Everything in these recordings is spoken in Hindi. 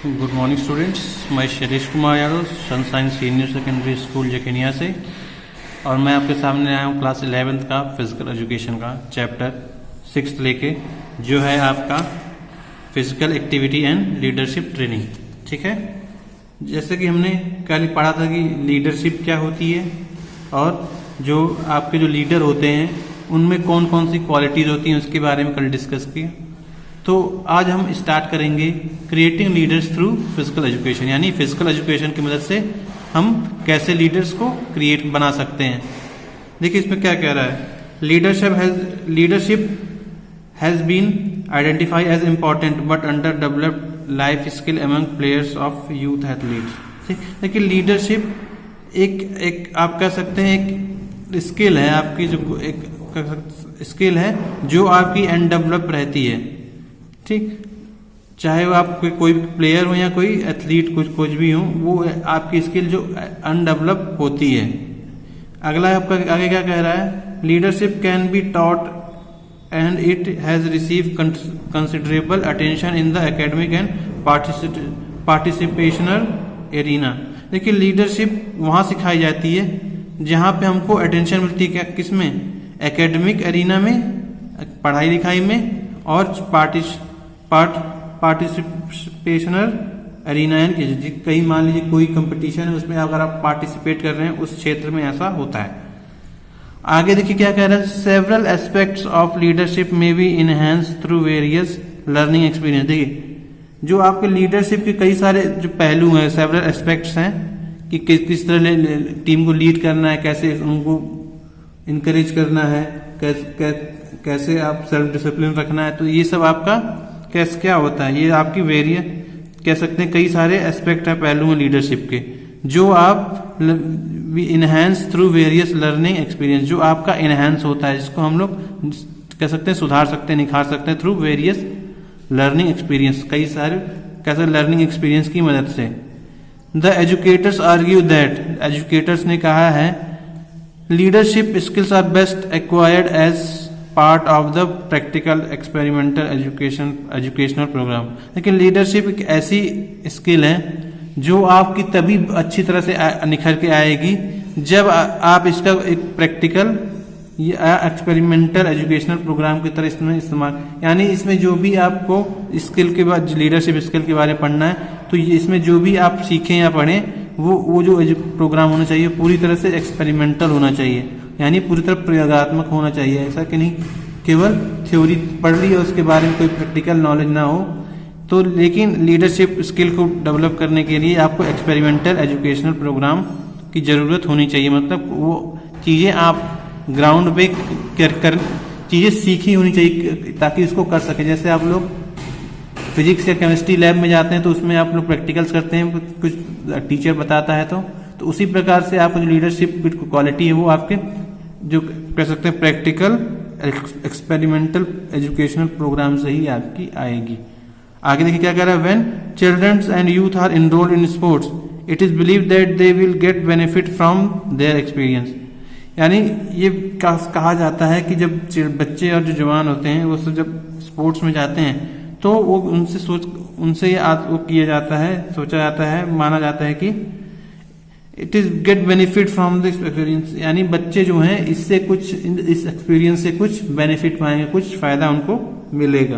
गुड मॉर्निंग स्टूडेंट्स, मैं Shailesh Kumar Yadav Sunshine Senior Secondary School Jakenia से, और मैं आपके सामने आया हूँ क्लास 11th का फिजिकल एजुकेशन का चैप्टर 6 लेके, जो है आपका physical activity and leadership training. ठीक है, जैसे कि हमने कल पढ़ा था कि लीडरशिप क्या होती है और जो आपके जो लीडर होते हैं उनमें कौन कौन सी क्वालिटीज़ होती हैं उसके बारे में कल डिस्कस किया। तो आज हम स्टार्ट करेंगे creating leaders through physical education, यानी फिजिकल एजुकेशन की मदद से हम कैसे लीडर्स को क्रिएट बना सकते हैं। देखिए इसमें क्या कह रहा है, leadership has been identify as important but under developed life skill among players of youth athletes. देखिए लीडरशिप एक आप कह सकते हैं एक स्किल है, आपकी जो एक स्किल है जो आपकी अनडेवलप रहती है। ठीक, चाहे वो आप कोई प्लेयर हो या कोई एथलीट कुछ भी हो, वो आपकी स्किल जो अनडेवलप होती है। अगला आपका आगे क्या कह रहा है, leadership can be taught and it has receive considerable attention in the academic and participational arena. देखिए लीडरशिप वहां सिखाई जाती है जहां पे हमको अटेंशन मिलती है, किसमें, एकेडमिक एरिना में, पढ़ाई लिखाई में, और पार्टिसिपेशनल एरिना, यानी कहीं मान लीजिए कोई कंपटीशन है उसमें अगर आप पार्टिसिपेट कर रहे हैं उस क्षेत्र में ऐसा होता है। आगे देखिए क्या कह रहा है, सेवरल एस्पेक्ट्स ऑफ लीडरशिप में be enhance through various learning experience. देखिए जो आपके लीडरशिप के कई सारे जो पहलू हैं, सेवरल एस्पेक्ट्स हैं कि किस तरह टीम को लीड करना है, कैसे उनको इनकरेज करना है, कैसे आप सेल्फ डिसिप्लिन रखना है। तो ये सब आपका क्या होता है, ये आपकी कह सकते हैं कई सारे एस्पेक्ट है, पहलू हैं लीडरशिप के, जो आप enhance through various learning experience, जो आपका इनहेंस होता है, जिसको हम लोग कह सकते हैं सुधार सकते हैं, निखार सकते हैं थ्रू वेरियस लर्निंग एक्सपीरियंस, कई सारे कैसे लर्निंग एक्सपीरियंस की मदद से। The educators argue that, educators ने कहा है, leadership skills are best acquired as part of the practical experimental educational programme. लेकिन लीडरशिप एक ऐसी स्किल है जो आपकी तभी अच्छी तरह से निखर के आएगी जब आप इसका एक प्रैक्टिकल या एक्सपेरिमेंटल एजुकेशनल प्रोग्राम की तरह इसमें इस्तेमाल, यानी इसमें जो भी आपको स्किल के बाद लीडरशिप स्किल के बारे में पढ़ना है, तो इसमें जो भी आप सीखें या पढ़ें वो जो प्रोग्राम होना चाहिए पूरी तरह से एक्सपेरिमेंटल होना चाहिए, यानी पूरी तरह प्रयोगात्मक होना चाहिए। ऐसा कि नहीं केवल थ्योरी पढ़ ली और उसके बारे में कोई प्रैक्टिकल नॉलेज ना हो। तो लेकिन लीडरशिप स्किल को डेवलप करने के लिए आपको एक्सपेरिमेंटल एजुकेशनल प्रोग्राम की जरूरत होनी चाहिए। मतलब वो चीजें आप ग्राउंड पे कर चीजें सीखी होनी चाहिए ताकि उसको कर सके। जैसे आप लोग फिजिक्स या केमिस्ट्री लैब में जाते हैं तो उसमें आप लोग प्रैक्टिकल्स करते हैं, कुछ टीचर बताता है, तो उसी प्रकार से आपको जो लीडरशिप क्वालिटी है वो आपके जो कह सकते हैं प्रैक्टिकल एक्सपेरिमेंटल एजुकेशनल प्रोग्राम से ही आपकी आएगी। आगे देखिए क्या कह रहा है, when childrens and youth are enrolled in sports it is believed that they will get benefit from their experience. यानी ये कहा जाता है कि जब बच्चे और जो जवान होते हैं वो जब स्पोर्ट्स में जाते हैं तो वो उनसे वो किया जाता है, सोचा जाता है, माना जाता है कि it is get benefit from this experience, यानी बच्चे जो हैं इससे कुछ, इस एक्सपीरियंस से कुछ बेनिफिट पाएंगे, कुछ फायदा उनको मिलेगा।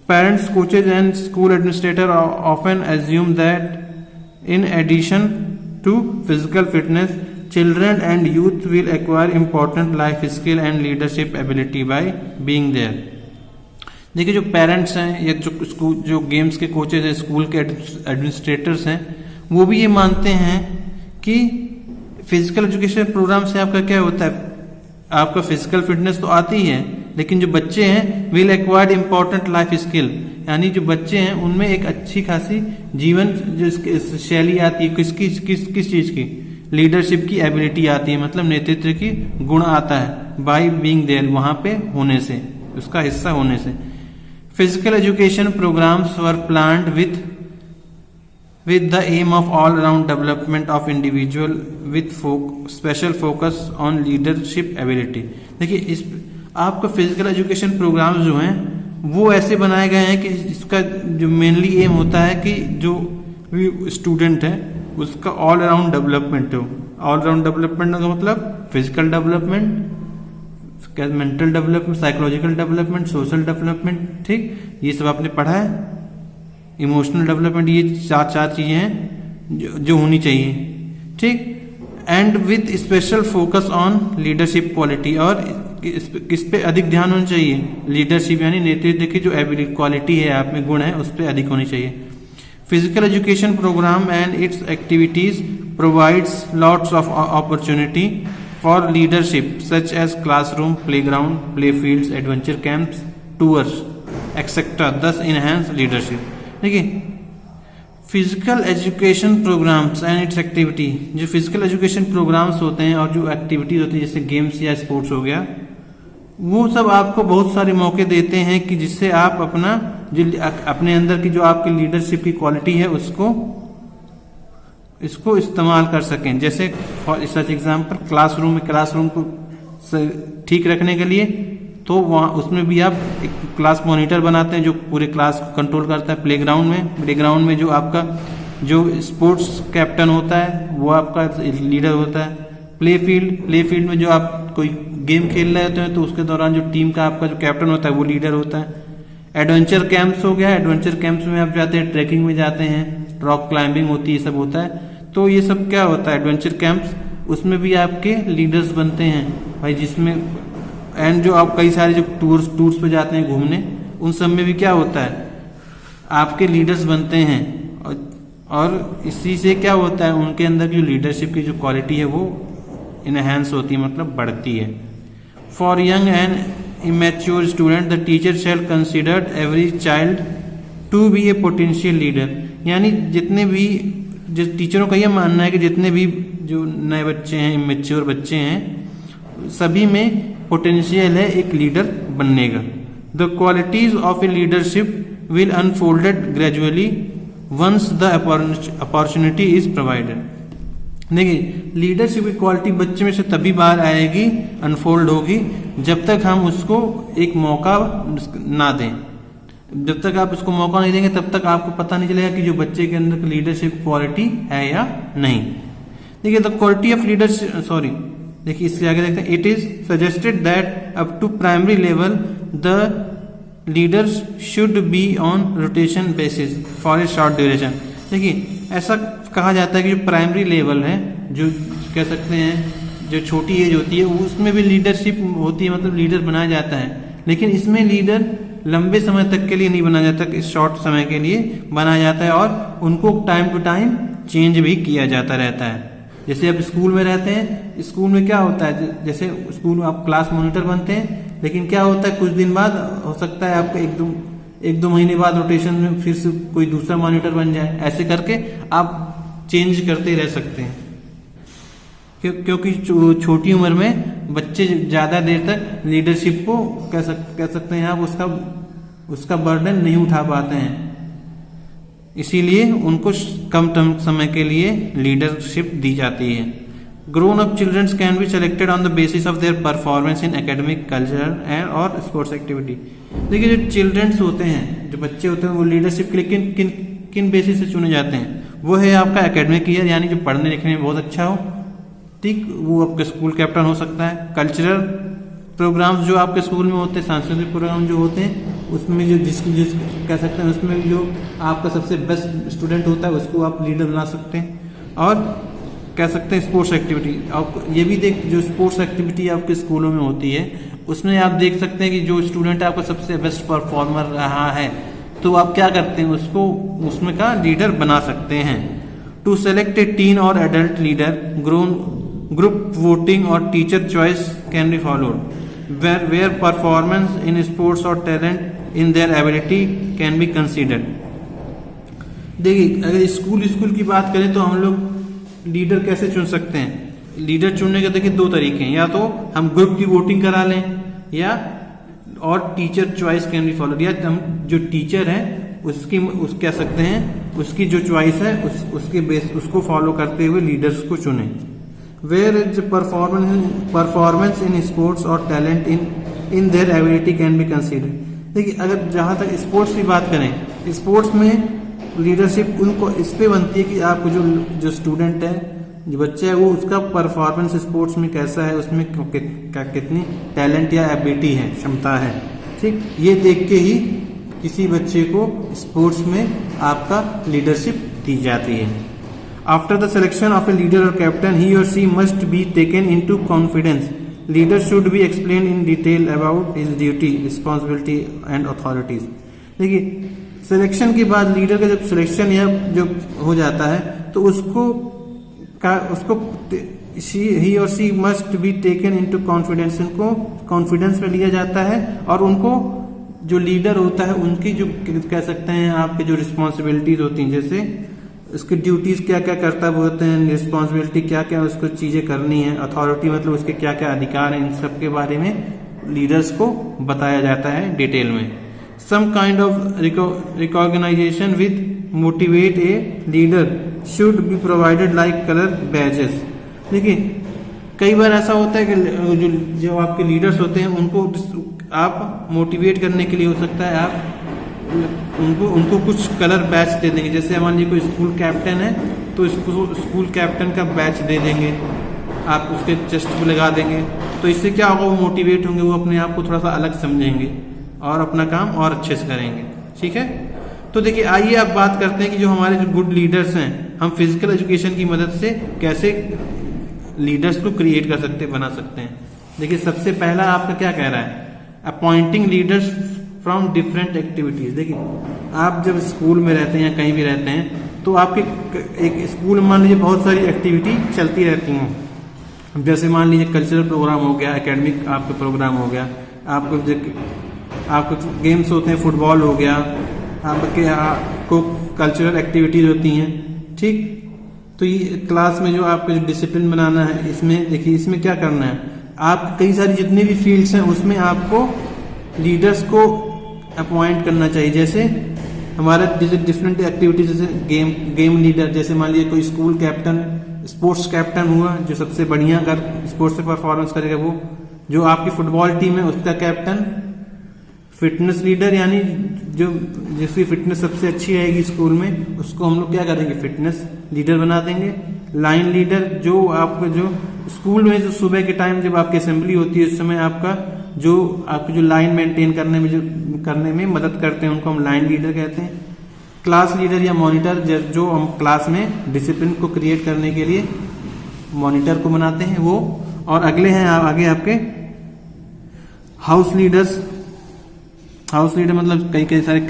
Parents, coaches and school administrator often assume that in addition to physical fitness children and youth will acquire important life skill and leadership ability by being there। देखिए जो पेरेंट्स हैं या जो स्कूल जो गेम्स के कोचेज हैं, स्कूल के एडमिनिस्ट्रेटर्स हैं, वो भी ये मानते हैं कि फिजिकल एजुकेशन प्रोग्राम से आपका क्या होता है, आपका फिजिकल फिटनेस तो आती ही है, लेकिन जो बच्चे हैं will acquired important life skill, यानी जो बच्चे हैं उनमें एक अच्छी खासी जीवन जो शैली आती है, किस चीज की, लीडरशिप की एबिलिटी आती है, मतलब नेतृत्व की गुण आता है, बाय बीइंग देयर, वहां पे होने से, उसका हिस्सा होने से। Physical education programmes were planned with the aim of all round development of individual with special focus on leadership ability। देखिए इस आपका फिजिकल एजुकेशन प्रोग्राम जो हैं वो ऐसे बनाए गए हैं कि इसका जो मेनली एम होता है कि जो स्टूडेंट है उसका ऑल अराउंड डेवलपमेंट हो। ऑल अराउंड डेवलपमेंट का मतलब physical development, mental development, psychological development, social development, ठीक, ये सब आपने पढ़ा है। इमोशनल डेवलपमेंट, ये चार चीजें हैं जो होनी चाहिए, ठीक। And with special focus on leadership quality, और किस पे अधिक ध्यान होना चाहिए? लीडरशिप यानी नेतृत्व की जो एबिलिटी क्वालिटी है आप में, गुण है, उस पर अधिक होनी चाहिए। Physical education programme and its activities provides lots of opportunity for leadership such as classroom, playground, play fields, adventure camps, tours etcetera, thus enhance leadership. देखिए, physical education programmes and its activity, जो फिजिकल एजुकेशन प्रोग्राम्स होते हैं और जो एक्टिविटीज होती है जैसे गेम्स या स्पोर्ट्स हो गया, वो सब आपको बहुत सारे मौके देते हैं कि जिससे आप अपना जो अपने अंदर की जो आपकी लीडरशिप की क्वालिटी है इसको इस्तेमाल कर सकें। जैसे फॉर सच एग्जाम्पल क्लासरूम को ठीक रखने के लिए तो वहाँ उसमें भी आप एक क्लास मॉनिटर बनाते हैं जो पूरे क्लास को कंट्रोल करता है। प्लेग्राउंड में जो आपका जो स्पोर्ट्स कैप्टन होता है वो आपका लीडर होता है। प्ले फील्ड में जो आप कोई गेम खेल रहे होते हैं तो उसके दौरान जो टीम का आपका जो कैप्टन होता है वो लीडर होता है। एडवेंचर कैंप्स हो गया, एडवेंचर कैंप्स में आप जाते हैं, ट्रैकिंग में जाते हैं, रॉक क्लाइंबिंग होती है, ये सब होता है। तो ये सब क्या होता है एडवेंचर कैंप्स, उसमें भी आपके लीडर्स बनते हैं भाई, जिसमें एंड जो आप कई सारे जो टूर्स पे जाते हैं घूमने, उन सब में भी क्या होता है आपके लीडर्स बनते हैं। और इसी से क्या होता है उनके अंदर की लीडरशिप की जो क्वालिटी है वो इनहेंस होती है, मतलब बढ़ती है। For young and immature student the teacher shall consider every child to be a potential leader, यानी जितने भी जो टीचरों का यह मानना है कि जितने भी जो नए बच्चे हैं, इमेच्योर बच्चे हैं, सभी में पोटेंशियल है एक लीडर बनने का। The qualities of a leadership will unfolded gradually once the opportunity is provided. देखिए, लीडरशिप की क्वालिटी बच्चे में से तभी बाहर आएगी, अनफोल्ड होगी, जब तक हम उसको एक मौका ना दें। जब तक आप उसको मौका नहीं देंगे तब तक आपको पता नहीं चलेगा कि जो बच्चे के अंदर लीडरशिप क्वालिटी है या नहीं। देखिए, द क्वालिटी ऑफ लीडरशिप, देखिए इसके आगे देखते हैं। It is suggested that up to primary level the leaders should be on rotation basis for a short duration. देखिए, ऐसा कहा जाता है कि जो प्राइमरी लेवल है, जो कह सकते हैं जो छोटी एज होती है, उसमें भी लीडरशिप होती है, मतलब लीडर बनाया जाता है। लेकिन इसमें लीडर लंबे समय तक के लिए नहीं बनाया जाता, इस शॉर्ट समय के लिए बनाया जाता है और उनको टाइम टू टाइम चेंज भी किया जाता रहता है। जैसे अब स्कूल में रहते हैं, स्कूल में क्या होता है, जैसे स्कूल में आप क्लास मॉनिटर बनते हैं, लेकिन क्या होता है कुछ दिन बाद हो सकता है आपको एक दो महीने बाद रोटेशन में फिर से कोई दूसरा मॉनिटर बन जाए। ऐसे करके आप चेंज करते रह सकते हैं, क्योंकि छोटी उम्र में बच्चे ज्यादा देर तक लीडरशिप को कह सकते हैं आप उसका बर्डन नहीं उठा पाते हैं, इसीलिए उनको कम समय के लिए लीडरशिप दी जाती है। Grown up childrens can be selected on the basis of their performance in academic, cultural and और स्पोर्ट्स एक्टिविटी। देखिए, जो चिल्ड्रंस होते हैं, जो बच्चे होते हैं, वो लीडरशिप के लिए किन बेसिस से चुने जाते हैं? वो है आपका एकेडमिक ईयर, यानी जो पढ़ने लिखने में बहुत अच्छा हो, ठीक, वो आपका स्कूल कैप्टन हो सकता है। कल्चरल प्रोग्राम्स जो आपके स्कूल में होते हैं, सांस्कृतिक प्रोग्राम जो होते हैं, उसमें जो जिस कह सकते हैं उसमें जो आपका सबसे बेस्ट स्टूडेंट होता है उसको आप लीडर बना सकते हैं। और कह सकते हैं स्पोर्ट्स एक्टिविटी, आप ये भी जो स्पोर्ट्स एक्टिविटी आपके स्कूलों में होती है उसमें आप देख सकते हैं कि जो स्टूडेंट आपका सबसे बेस्ट परफॉर्मर रहा है तो आप क्या करते हैं उसको उसमें का लीडर बना सकते हैं। To select a teen or adult leader, group voting or teacher choice can be followed where performance in sports or talent in their ability can be considered. देखिए, अगर स्कूल की बात करें तो हम लोग लीडर कैसे चुन सकते हैं? लीडर चुनने के देखिए दो तरीके हैं, या तो हम ग्रुप की वोटिंग करा लें या और teacher choice can be followed, या हम जो टीचर है उस कह सकते हैं उसकी जो चॉइस है उसके बेस उसको फॉलो करते हुए लीडर्स को चुने। Where is performance in sports or talent in their ability can be consider. देखिए अगर जहाँ तक स्पोर्ट्स की बात करें, स्पोर्ट्स में लीडरशिप उनको इस पे बनती है कि आपको जो स्टूडेंट है, जो बच्चा है, वो उसका परफॉर्मेंस स्पोर्ट्स में कैसा है, उसमें कितनी टैलेंट या एबिलिटी है, क्षमता है, ठीक, ये देख के ही किसी बच्चे को स्पोर्ट्स में आपका लीडरशिप दी जाती है। After the selection of a leader और कैप्टन, ही और she must be taken into confidence. Leader should B explain in detail about his duty, responsibility and authorities. देखिए सिलेक्शन के बाद लीडर का जब सिलेक्शन या जो हो जाता है तो उसको he or she must be taken into confidence, उनको कॉन्फिडेंस में लिया जाता है और उनको जो लीडर होता है उनकी जो कह सकते हैं आपके जो रिस्पॉन्सिबिलिटीज होती हैं, जैसे उसकी ड्यूटीज क्या क्या करता होते हैं, रिस्पॉन्सिबिलिटी क्या क्या उसको चीजें करनी है, अथॉरिटी मतलब उसके क्या क्या अधिकार हैं, इन सब के बारे में लीडर्स को बताया जाता है डिटेल में। Some kind of recognition with motivate a leader should be provided like colour badges. देखिए कई बार ऐसा होता है कि जो आपके लीडर्स होते हैं उनको आप मोटिवेट करने के लिए हो सकता है आप उनको कुछ कलर बैच दे देंगे। जैसे मान लीजिए कोई स्कूल कैप्टन है तो इसको स्कूल कैप्टन का बैच दे देंगे, आप उसके चेस्ट पे लगा देंगे, तो इससे क्या होगा, वो मोटिवेट होंगे, वो अपने आप को थोड़ा सा अलग समझेंगे और अपना काम और अच्छे से करेंगे। ठीक है, तो देखिए आइए अब बात करते हैं कि जो हमारे जो गुड लीडर्स हैं, हम फिजिकल एजुकेशन की मदद से कैसे लीडर्स को क्रिएट कर सकते हैं, बना सकते हैं। देखिए सबसे पहला आपका क्या कह रहा है, appointing leaders from different activities. देखिए आप जब स्कूल में रहते हैं या कहीं भी रहते हैं तो आपके एक स्कूल में मान लीजिए बहुत सारी एक्टिविटी चलती रहती हैं। जैसे मान लीजिए कल्चरल प्रोग्राम हो गया, एकेडमिक आपका प्रोग्राम हो गया, आपको गेम्स होते हैं, फुटबॉल हो गया, आपको कल्चरल एक्टिविटीज होती हैं। ठीक, तो ये क्लास में जो आपको जो डिसिप्लिन बनाना है, इसमें देखिए इसमें क्या करना है, आप कई सारी जितनी भी फील्ड्स हैं उसमें आपको लीडर्स को अपॉइंट करना चाहिए। जैसे हमारा डिफरेंट एक्टिविटीज, जैसे गेम लीडर, जैसे मान लीजिए कोई स्कूल कैप्टन, स्पोर्ट्स कैप्टन हुआ जो सबसे बढ़िया अगर स्पोर्ट्स में परफॉर्मेंस करेगा, वो जो आपकी फुटबॉल टीम है उसका कैप्टन, फिटनेस लीडर यानी जो जिसकी फिटनेस सबसे अच्छी रहेगी स्कूल में उसको हम लोग क्या करेंगे, फिटनेस लीडर बना देंगे। लाइन लीडर जो आपको जो स्कूल में जो सुबह के टाइम जब आपकी असेंबली होती है उस समय आपको जो लाइन मेंटेन करने में मदद करते हैं उनको हम लाइन लीडर कहते हैं। क्लास लीडर या मॉनिटर जो हम क्लास में डिसिप्लिन को क्रिएट करने के लिए मॉनिटर को बनाते हैं वो। और अगले हैं आगे आपके हाउस लीडर्स। हाउस लीडर मतलब कई सारे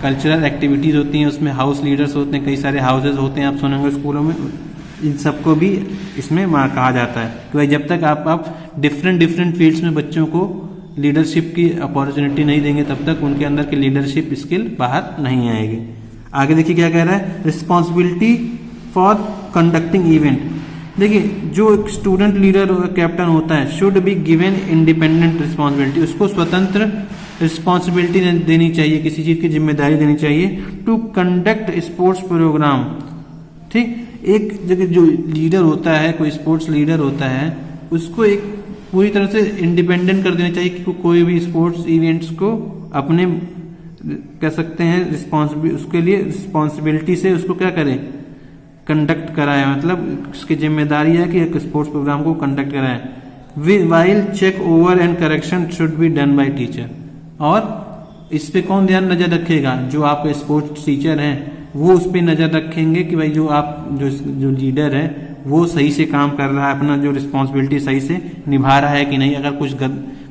कल्चरल एक्टिविटीज होती हैं, उसमें हाउस लीडर्स होते हैं, कई सारे हाउसेज होते हैं, आप सुनेंगे स्कूलों में, इन सबको भी इसमें कहा जाता है कि भाई जब तक आप डिफरेंट फील्ड्स में बच्चों को लीडरशिप की अपॉर्चुनिटी नहीं देंगे तब तक उनके अंदर की लीडरशिप स्किल बाहर नहीं आएगी। आगे देखिए क्या कह रहा है, रिस्पॉन्सिबिलिटी फॉर कंडक्टिंग इवेंट। देखिए जो एक स्टूडेंट लीडर कैप्टन होता है should be given independent responsibility, उसको स्वतंत्र रिस्पॉन्सिबिलिटी देनी चाहिए, किसी चीज की जिम्मेदारी देनी चाहिए टू कंडक्ट स्पोर्ट्स प्रोग्राम। ठीक, एक जगह जो लीडर होता है, कोई स्पोर्ट्स लीडर होता है, उसको एक पूरी तरह से इंडिपेंडेंट कर देना चाहिए कि कोई भी स्पोर्ट्स इवेंट्स को अपने कह सकते हैं उसके लिए रिस्पॉन्सिबिलिटी से उसको क्या करे, कंडक्ट कराए, मतलब उसकी जिम्मेदारी है कि एक स्पोर्ट्स प्रोग्राम को कंडक्ट कराए। While check over and correction should be done by teacher. और इस पे कौन ध्यान नजर रखेगा, जो आपके स्पोर्ट्स टीचर हैं वो उस पर नजर रखेंगे कि भाई जो लीडर है वो सही से काम कर रहा है, अपना जो रिस्पॉन्सिबिलिटी सही से निभा रहा है कि नहीं। अगर कुछ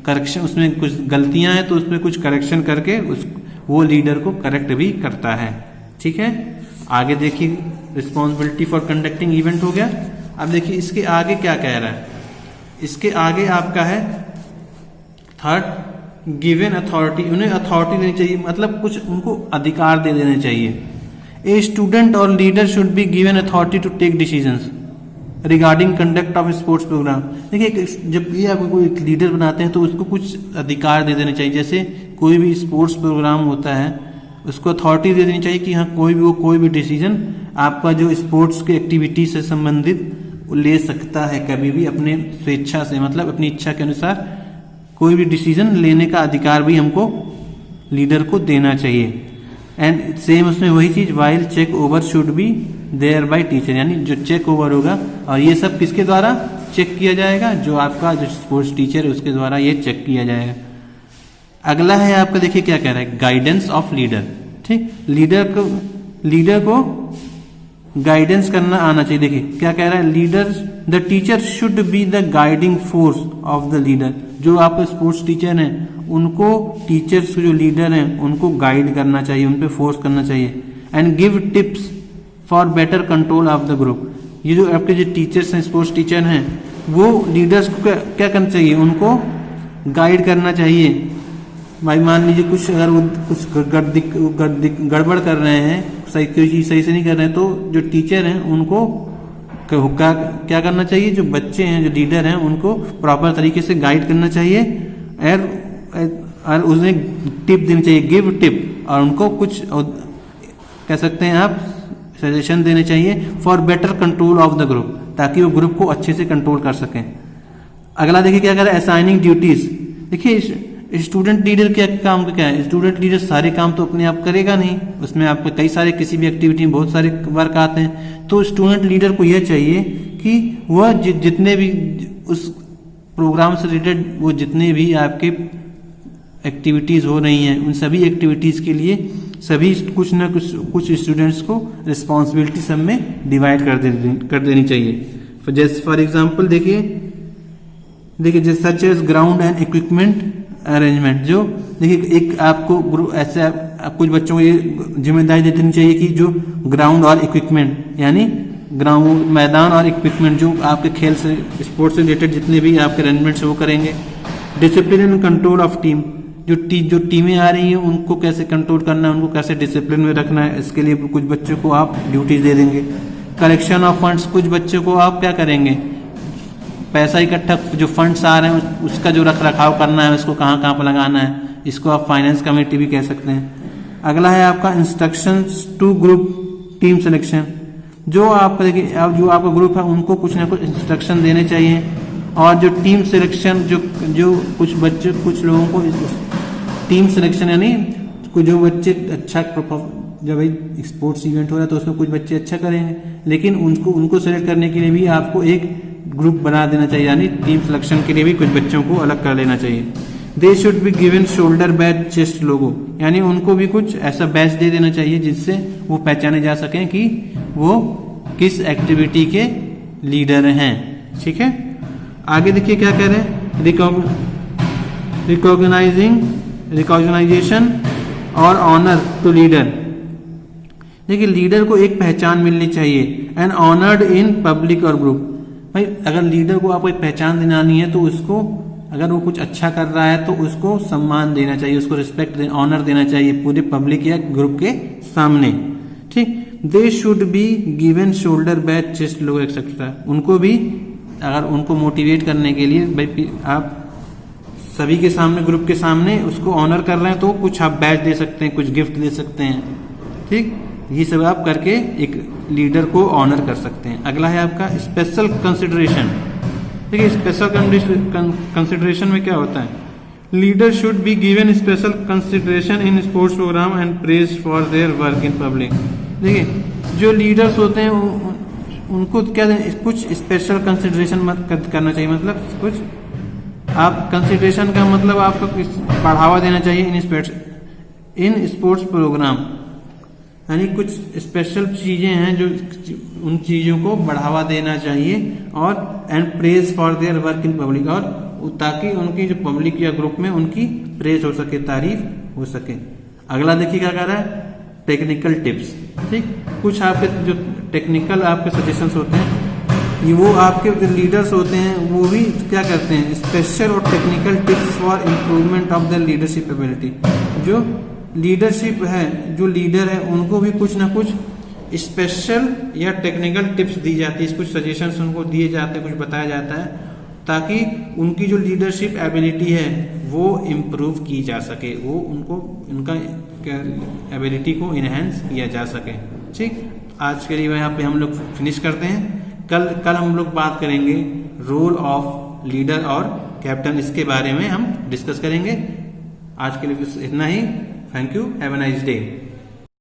करेक्शन उसमें कुछ गलतियां हैं तो उसमें कुछ करेक्शन करके वो लीडर को करेक्ट भी करता है। ठीक है, आगे देखिए रिस्पॉन्सिबिलिटी फॉर कंडक्टिंग इवेंट हो गया। अब देखिए इसके आगे क्या कह रहा है, इसके आगे आपका है थर्ड, गिवन अथॉरिटी। उन्हें अथॉरिटी देनी चाहिए, मतलब कुछ उनको अधिकार दे देने चाहिए। ए स्टूडेंट और leader should be given authority to take decisions regarding conduct of sports programme. देखिए जब ये आपको कोई लीडर बनाते हैं तो उसको कुछ अधिकार दे देने चाहिए। जैसे कोई भी स्पोर्ट्स प्रोग्राम होता है उसको अथॉरिटी दे देनी चाहिए कि हाँ कोई भी डिसीजन आपका जो स्पोर्ट्स की एक्टिविटी से संबंधित ले सकता है कभी भी अपने स्वेच्छा से, मतलब अपनी इच्छा के अनुसार कोई भी डिसीजन लेने का अधिकार भी हमको लीडर को देना चाहिए। एंड सेम उसमें वही चीज, while check over should be there by teacher, यानी जो चेक ओवर होगा, और ये सब किसके द्वारा चेक किया जाएगा, जो आपका जो स्पोर्ट्स टीचर है उसके द्वारा ये चेक किया जाएगा। अगला है आपका, देखिए क्या कह रहा है, गाइडेंस ऑफ लीडर। ठीक, लीडर को गाइडेंस करना आना चाहिए। देखिए क्या कह रहा है, leader the teacher should be the guiding force of the leader. जो आप स्पोर्ट्स टीचर हैं उनको, टीचर्स जो लीडर हैं उनको गाइड करना चाहिए, उन पे फोर्स करना चाहिए। And give tips for better control of the group. ये जो आपके जो टीचर्स हैं, स्पोर्ट्स टीचर हैं, वो लीडर्स को क्या करना चाहिए, उनको गाइड करना चाहिए। भाई मान लीजिए कुछ अगर वो कुछ गड़बड़ कर रहे हैं, सही कोई चीज सही से नहीं कर रहे हैं, तो जो टीचर हैं उनको क्या करना चाहिए, जो बच्चे हैं, जो लीडर हैं, उनको प्रॉपर तरीके से गाइड करना चाहिए और उन्हें टिप देनी चाहिए, गिव टिप, और उनको कुछ कह सकते हैं आप सजेशन देने चाहिए for better control of the group, ताकि वो ग्रुप को अच्छे से कंट्रोल कर सकें। अगला देखिए क्या कर रहा है, असाइनिंग ड्यूटीज। देखिए स्टूडेंट लीडर क्या काम का क्या है, स्टूडेंट लीडर सारे काम तो अपने आप करेगा नहीं, उसमें आपको कई सारे किसी भी एक्टिविटी में बहुत सारे वर्क आते हैं। तो स्टूडेंट लीडर को यह चाहिए कि वह जितने भी उस प्रोग्राम से रिलेटेड वो जितने भी आपके एक्टिविटीज हो रही हैं, उन सभी एक्टिविटीज के लिए सभी कुछ न कुछ स्टूडेंट्स को रिस्पॉन्सिबिलिटी सब में डिवाइड कर देनी चाहिए। जैसे फॉर एग्जाम्पल देखिए जैसे such as ground and equipment arrangement. जो देखिए एक आपको ऐसे कुछ बच्चों को ये जिम्मेदारी दे देनी चाहिए कि जो ग्राउंड और इक्विपमेंट, यानी ग्राउंड मैदान और इक्विपमेंट जो आपके खेल से स्पोर्ट्स से रिलेटेड जितने भी आपके अरेंजमेंट्स वो करेंगे। Discipline and control of team. जो टीमें आ रही हैं उनको कैसे कंट्रोल करना है, उनको कैसे डिसिप्लिन में रखना है, इसके लिए कुछ बच्चों को आप ड्यूटीज दे देंगे। Collection of funds. कुछ बच्चों को आप क्या करेंगे, पैसा इकट्ठा, जो फंड्स आ रहे हैं उसका जो रख रखाव करना है, उसको कहाँ कहाँ पर लगाना है, इसको आप फाइनेंस कमेटी भी कह सकते हैं। अगला है आपका instructions to group team selection. जो आप देखिए जो आपका ग्रुप है उनको कुछ ना कुछ इंस्ट्रक्शन देने चाहिए। और जो टीम सिलेक्शन, जो कुछ बच्चे, कुछ लोगों को टीम सिलेक्शन, यानी जो बच्चे अच्छा जब भाई स्पोर्ट्स इवेंट हो रहा है तो उसमें कुछ बच्चे अच्छा करेंगे, लेकिन उनको सेलेक्ट करने के लिए भी आपको एक ग्रुप बना देना चाहिए, यानी टीम सिलेक्शन के लिए भी कुछ बच्चों को अलग कर लेना चाहिए। They should be given shoulder badge chest logo, यानी उनको भी कुछ ऐसा बैच दे देना चाहिए जिससे वो पहचाने जा सकें कि वो किस एक्टिविटी के लीडर हैं। ठीक है, आगे देखिए क्या कह रहे हैं, रिकॉग्नाइजेशन और ऑनर टू लीडर। देखिए लीडर को एक पहचान मिलनी चाहिए, एंड ऑनर्ड इन पब्लिक और ग्रुप। भाई अगर लीडर को आपको एक पहचान दिलानी है तो उसको, अगर वो कुछ अच्छा कर रहा है तो उसको सम्मान देना चाहिए, उसको रिस्पेक्ट ऑनर देना चाहिए पूरे पब्लिक या ग्रुप के सामने। ठीक, दे should be given shoulder badge chest logo etcetera. उनको भी, अगर उनको मोटिवेट करने के लिए भाई आप सभी के सामने, ग्रुप के सामने उसको ऑनर कर रहे हैं तो कुछ आप बैच दे सकते हैं, कुछ गिफ्ट दे सकते हैं। ठीक, ये सब आप करके एक लीडर को ऑनर कर सकते हैं। अगला है आपका स्पेशल कंसिडरेशन। देखिए स्पेशल कंसिडरेशन में क्या होता है, leader should be given special consideration in sports programme and praise for their work in public. देखिए जो लीडर्स होते हैं उनको क्या कुछ स्पेशल कंसिडरेशन करना चाहिए, मतलब कुछ आप कंसिडरेशन का मतलब आपको बढ़ावा देना चाहिए इन स्पोर्ट्स प्रोग्राम, यानी कुछ स्पेशल चीजें हैं जो उन चीजों को बढ़ावा देना चाहिए। और and praise for their work in public, और ताकि उनकी जो पब्लिक या ग्रुप में उनकी प्रेज हो सके, तारीफ हो सके। अगला देखिए क्या कर रहा है, टेक्निकल टिप्स। ठीक, कुछ आपके जो टेक्निकल आपके सजेशंस होते हैं, ये वो आपके जो लीडर्स होते हैं वो भी क्या करते हैं, स्पेशल और technical tips for improvement of the leadership ability. जो लीडरशिप है, जो लीडर है, उनको भी कुछ ना कुछ स्पेशल या टेक्निकल टिप्स दी जाती है, कुछ सजेशंस उनको दिए जाते हैं, कुछ बताया जाता है, ताकि उनकी जो लीडरशिप एबिलिटी है वो इम्प्रूव की जा सके, वो उनका एबिलिटी को इनहेंस किया जा सके। ठीक, आज के लिए यहाँ पे हम लोग फिनिश करते हैं। कल हम लोग बात करेंगे रोल ऑफ लीडर और कैप्टन, इसके बारे में हम डिस्कस करेंगे। आज के लिए इतना ही। Thank you, have a nice day.